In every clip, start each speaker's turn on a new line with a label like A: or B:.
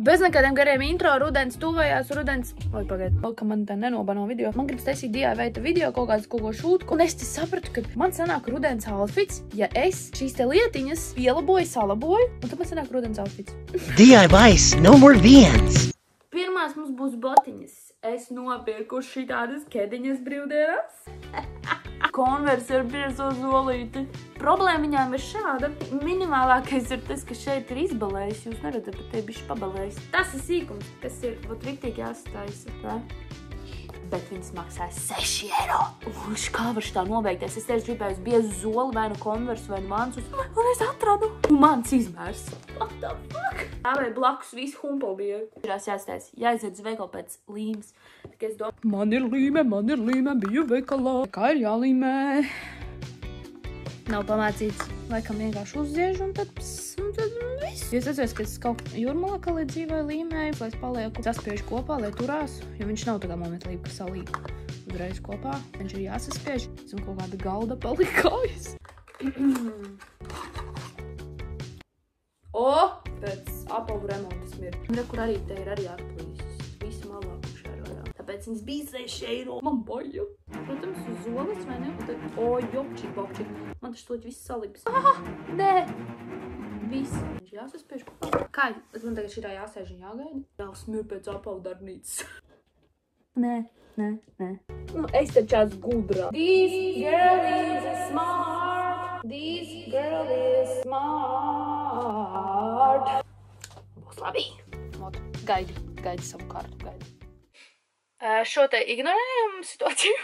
A: Bez nekādiem gariem intro, rudens tuvējās, Oi, pagaid, ka man tā nenobano video. Man gribas taisīt DIY video, kaut ko šūt, un es te sapratu, ka man sanāk rudens outfits, ja es šīs te lietiņas pielaboju, salaboju, un tad man sanāk rudens outfits.
B: DIYs, no more viens!
A: Pirmās mums būs botiņas. Es nopirku šitādas kediņas brīvdienās. Converse ar biezo zolīti. Problēma viņām ir šāda. Minimālākais ir tas, ka šeit ir izbalējis. Jūs neredzat, bet te bišķi pabalējis. Tas ir sīkums, kas ir riktīgi jāsataisa. Ne? Bet viņas maksā 6 eiro. Uš, kā var šitā nobeigties? Es tieši gribēju biezu zoli, vai nu Converse, vai nu Vansus. Un es atradu. Un mans izmērs. What the fuck? Tā vai blakus visu humpel bija. Šās jāstais, jāiziet uz veikalu pēc līmes. Tikai es domāju, man ir līme, biju veikalā. Kā ir jālīmē? Nav pamācīts. Laikam vienkārši uzziež un tad viss. Es atceros, ka es kaut jūrmalā, ka līdz dzīvai līmēju, lai es palieku saspiežu kopā, lai turās, jo viņš nav tā kā momentlība, ka salīk uzreiz kopā. Viņš ir jāsaspiež. Esmu kaut kāda galda palikājas. Pēc apavu remontas mirk. Kur arī te ir arī atplīsis. Visi malā pušērojā. Tāpēc viņas bija 6 eiro. Man baļu. Protams, uz zolis, vai ne? Un tad, jopčik. Man taču toķi viss salips. Nē! Viss. Viņš jāsaspiež kopā. Kā? Man tagad šitā jāsēž un jāgaida? Jāsmir pēc apavu darbnīcas. Nē. Nu, es taču esmu gudra. This girl is smart. This girl is smart. Būs labi. Gaidi savu kārtu, gaidi. Šo te ignorējam situāciju.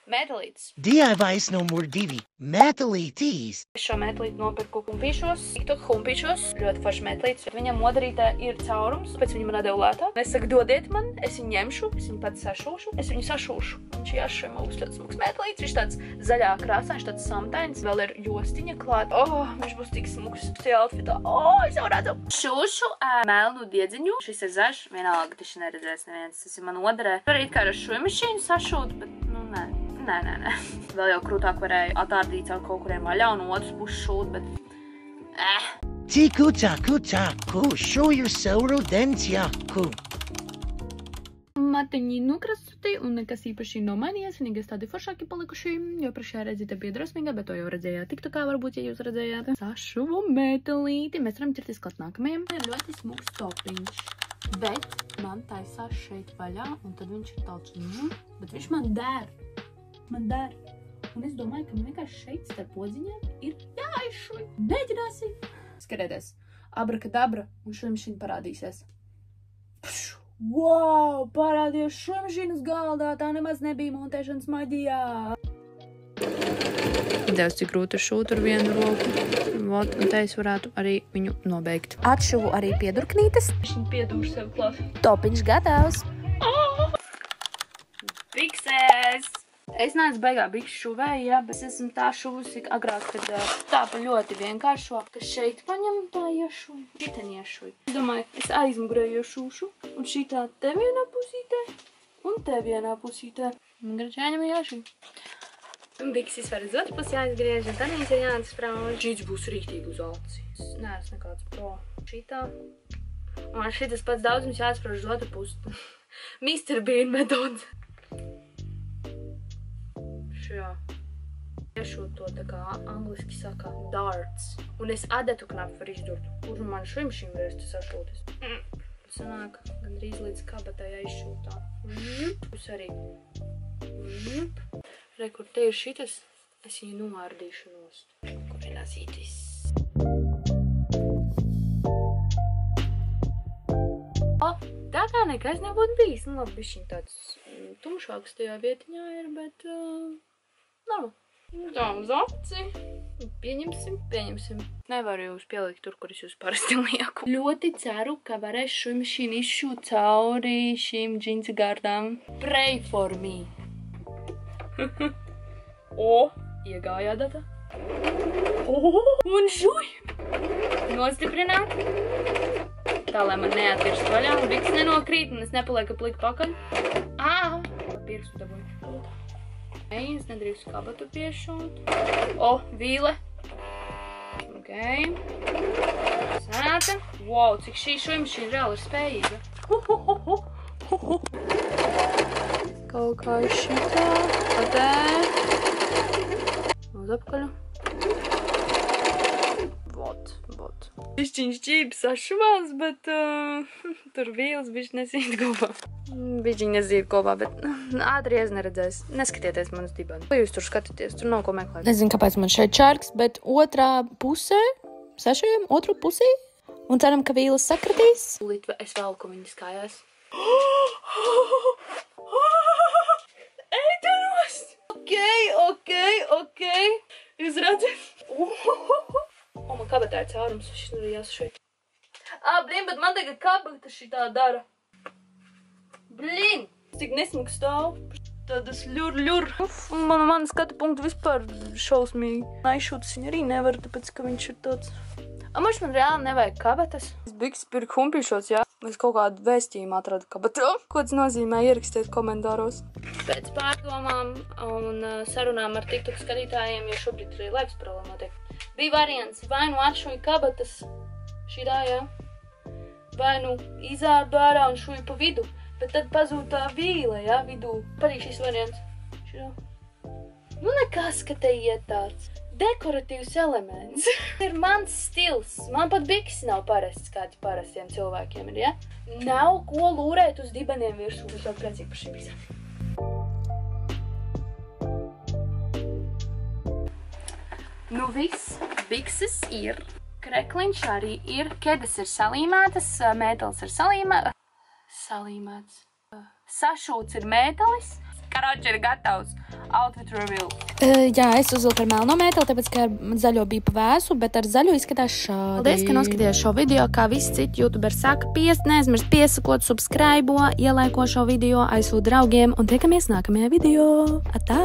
A: Metalītes.
B: DIYs no more divi. Metalītīs.
A: Es šo metalīti nopirku humpīšos. Ļoti forši metalītes. Viņam modarītē ir caurums, pēc viņa man atdeva lētā. Es saku, dodiet man, es viņu ņemšu, es viņu pats sašūšu, es viņu sašūšu. Viņš jāšiem augsts ļoti smuks metalītes. Viņš tāds zaļā krāsā, viņš tāds samtains, vēl ir jostiņa klāt. Viņš būs tik smuks tie outfitā. Es jau redzu. Šūšu melnu diedziņu. Šis ir zaļš, vienalga, taču neredzēs neviens. Tas ir man odarē. Var it kā ar šo mašīnu sašūt, bet, nē. Nē. Vēl jau krūtāk varēja atārdīt caur kaut kuriem vaļā un otrs puses šūt, bet...
B: Tiku, show your sauro densjaku.
A: Matiņi nukrasuti un nekas īpaši nav mainījies, vienīgais tādi foršāki palikuši, jo priekšējā redzīte bija drosmīga, bet to jau redzējāt TikTokā varbūt, ja jūs redzējāt. Sašuvu metalīti, mēs varam ķerties klāt nākamajam. Ir ļoti smuks topiņš, bet man taisās šeit vaļā un tad viņš ir tāds, bet viņš man der. Un es domāju, ka man vienkārši šeit starp podziņiem ir jāizšuj. Mēģināsim. Skatieties. Abrakadabra un šuimšīna parādīsies. Wow, parādījās šuimšīnas galdā. Tā nemaz nebija montēšanas maģijā. Devs, cik grūti šūt ar vienu roku. Un te es varētu arī viņu nobeigt. Atšuvu arī piedurknītes. Viņa piedūšu sev klāt. Topiņš gatavs. Bikses! Es neesmu baigā bikšu šuvēja, bet es esmu tā šuvusi agrāk, kad tā pa ļoti vienkāršo, ka šeit paņem tā iešuj, šiten iešuj. Es domāju, es aizmugurēju šūšu, un šitā te vienā pusītē, un te vienā pusītē. Man gribas jāņem jāšuj. Biksis var uz otru pusi jāizgriež, un tad viņas ir jāatsprauž. Šīts būs rīktīgi uz acīs. Nē, es nekāds pro. Šitā. Un šitas pats daudzums jāatsprauž uz otru pusi. Mr. Bean metode. Šajā iešūt to tā kā angliski saka darts. Un es adetu knapu var izdurt. Kur man šim vērstu sašūtis. Sanāk gandrīz līdz kabatai aizšūtā. Jūs arī. Re, kur te ir šitas, es viņu nomārdīšu nost. Kur vienās ītis. Tā kā nekas nebūtu bijis. Nu, labi, bišķiņ tāds tumšāks tajā vietiņā ir, bet... Nav. Tā uz aci. Pieņemsim. Nevaru jūs pielikt tur, kur es jūs parasti lieku. Ļoti ceru, ka varēšu šo mašīnu izšūt cauri šīm džinsa gardām. Pray for me. Iegājā data. Un šuj. Nostiprināt. Tā, lai man neatvirst vaļā un biks nenokrīt un es nepalieku plika pakaļ. Pirkstu dabūju. Es nedrīkstu kabatu piešūt. Vīle. Ok. Sēta. Wow, cik šī šujmašīna reāli ir spējīga. Kaut kā ir šitā. Patē. Uz apkaļu. Vot. Bišķiņš ķīpi sašuvās, bet tur vīles bišķi nesīt kopā. Bišķiņ nesīt kopā, bet ātri neredzēs. Neskatieties manas dibani. Ko jūs tur skatāties? Tur nav ko meklēt.
C: Nezinu, kāpēc man šeit čārks, bet otrā pusē, sašujam otru pusī, un ceram, ka vīles sakratīs.
A: Litve, es velku viņas kājās. Ej, turos! Ok. Jūs redzat? Man kabatā ir caurums, šis ir jāsašeit. Blin, bet man tagad kabata šitā dara. Blin! Cik nesmuk stāv. Tādas ļur. Man skatu punktu vispār šausmīgi. Aizšūtas viņa arī nevar, tāpēc, ka viņš ir tāds. Maš man reāli nevajag kabatas. Es bikses pirku humpīšos, jā. Es kaut kādu vēstījumu atradu kabatā. Ko tas nozīmē, ierakstiet komentāros. Pēc pārdomām un sarunām ar TikTok skatītājiem, jo šobrīd arī laiks paralēli notiek. Bija variants, vai nu atšuju kabatas šitā, jā. Vai nu izārdu ārā un šuju pa vidu. Bet tad pazūd tā vīle, jā, vidū. Patīk šis variants. Šitā. Nu nekas, ka te iet tāds. Dekoratīvs elements. Ir mans stils. Man pat bikses nav parasts, kādi parastiem cilvēkiem ir, ja? Nav ko lūrēt uz dibeniem virsū. Es jau priecīgi par šī visām. Nu viss, bikses ir. Krekliņš arī ir. Kedas ir salīmētas, mētelis ir salīmēts. Sašūts ir mētelis. Karoči ir gatavs. Outfit reveal.
C: Jā, es uzvilku ar melno mēteli, tāpēc, ka ar zaļo bija pavēsu, bet ar zaļo izskatās šādi. Paldies, ka noskatījās šo video, kā visi citi youtuberi saka, neaizmirst piesakot, subscribo, ielaiko šo video, aizsūt draugiem un tiekamies nākamajā video. Atā!